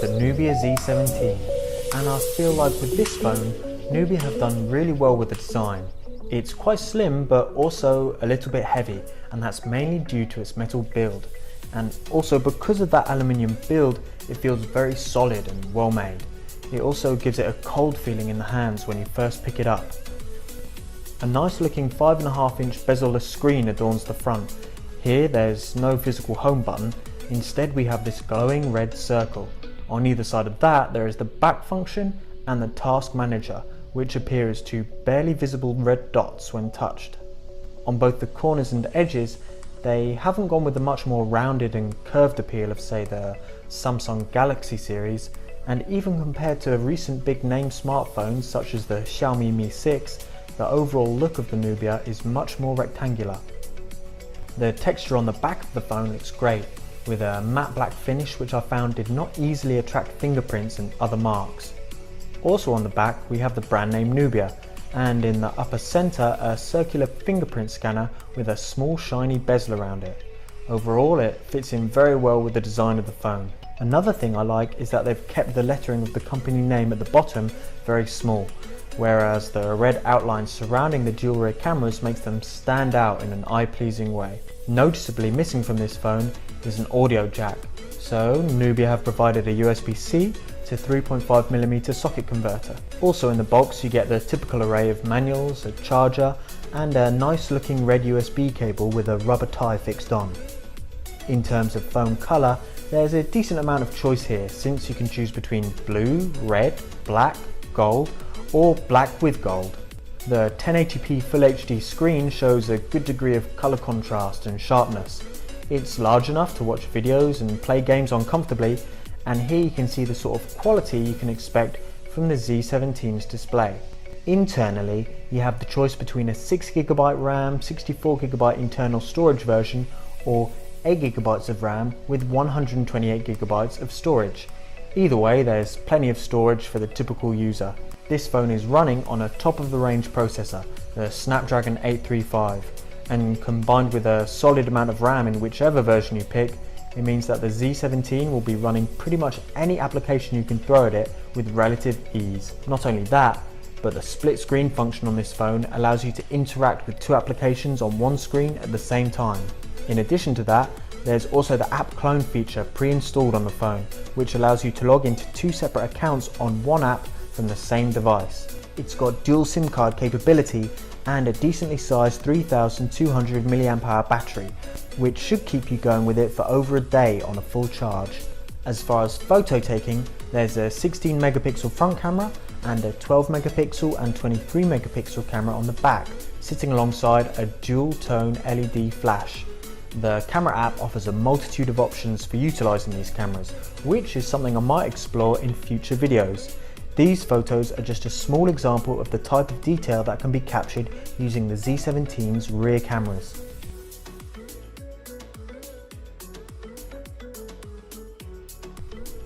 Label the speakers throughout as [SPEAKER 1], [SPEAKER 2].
[SPEAKER 1] the Nubia Z17, and I feel like with this phone, Nubia have done really well with the design. It's quite slim but also a little bit heavy, and that's mainly due to its metal build. And also because of that aluminium build, it feels very solid and well made. It also gives it a cold feeling in the hands when you first pick it up. A nice looking 5.5-inch bezel-less screen adorns the front. Here there's no physical home button, instead we have this glowing red circle. On either side of that there is the back function and the task manager, which appear as two barely visible red dots when touched. On both the corners and edges, they haven't gone with the much more rounded and curved appeal of say the Samsung Galaxy series, and even compared to recent big name smartphones such as the Xiaomi Mi 6, the overall look of the Nubia is much more rectangular. The texture on the back of the phone looks great, with a matte black finish which I found did not easily attract fingerprints and other marks. Also on the back we have the brand name Nubia, and in the upper centre a circular fingerprint scanner with a small shiny bezel around it. Overall it fits in very well with the design of the phone. Another thing I like is that they've kept the lettering of the company name at the bottom very small, whereas the red outline surrounding the dual rear cameras makes them stand out in an eye-pleasing way. Noticeably missing from this phone is an audio jack, so Nubia have provided a USB-C to 3.5mm socket converter. Also in the box you get the typical array of manuals, a charger, and a nice looking red USB cable with a rubber tie fixed on. In terms of phone colour, there's a decent amount of choice here, since you can choose between blue, red, black, gold, or black with gold. The 1080p Full HD screen shows a good degree of colour contrast and sharpness. It's large enough to watch videos and play games on comfortably, and here you can see the sort of quality you can expect from the Z17's display. Internally, you have the choice between a 6GB RAM, 64GB internal storage version, or 8GB of RAM with 128GB of storage. Either way, there's plenty of storage for the typical user. This phone is running on a top-of-the-range processor, the Snapdragon 835, and combined with a solid amount of RAM in whichever version you pick, it means that the Z17 will be running pretty much any application you can throw at it with relative ease. Not only that, but the split screen function on this phone allows you to interact with two applications on one screen at the same time. In addition to that, there's also the app clone feature pre-installed on the phone, which allows you to log into two separate accounts on one app from the same device. It's got dual SIM card capability and a decently sized 3200 mAh battery, which should keep you going with it for over a day on a full charge. As far as photo taking, there's a 16 megapixel front camera and a 12 megapixel and 23 megapixel camera on the back, sitting alongside a dual tone LED flash. The camera app offers a multitude of options for utilising these cameras, which is something I might explore in future videos. These photos are just a small example of the type of detail that can be captured using the Z17's rear cameras.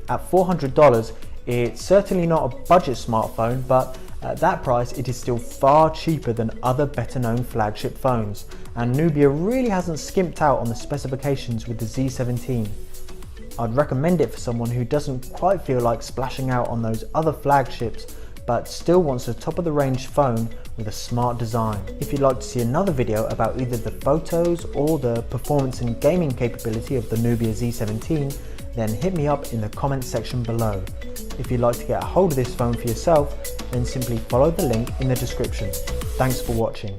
[SPEAKER 1] At $400, it's certainly not a budget smartphone, but at that price it is still far cheaper than other better known flagship phones, and Nubia really hasn't skimped out on the specifications with the Z17. I'd recommend it for someone who doesn't quite feel like splashing out on those other flagships but still wants a top of the range phone with a smart design. If you'd like to see another video about either the photos or the performance and gaming capability of the Nubia Z17, then hit me up in the comments section below. If you'd like to get a hold of this phone for yourself, then simply follow the link in the description. Thanks for watching.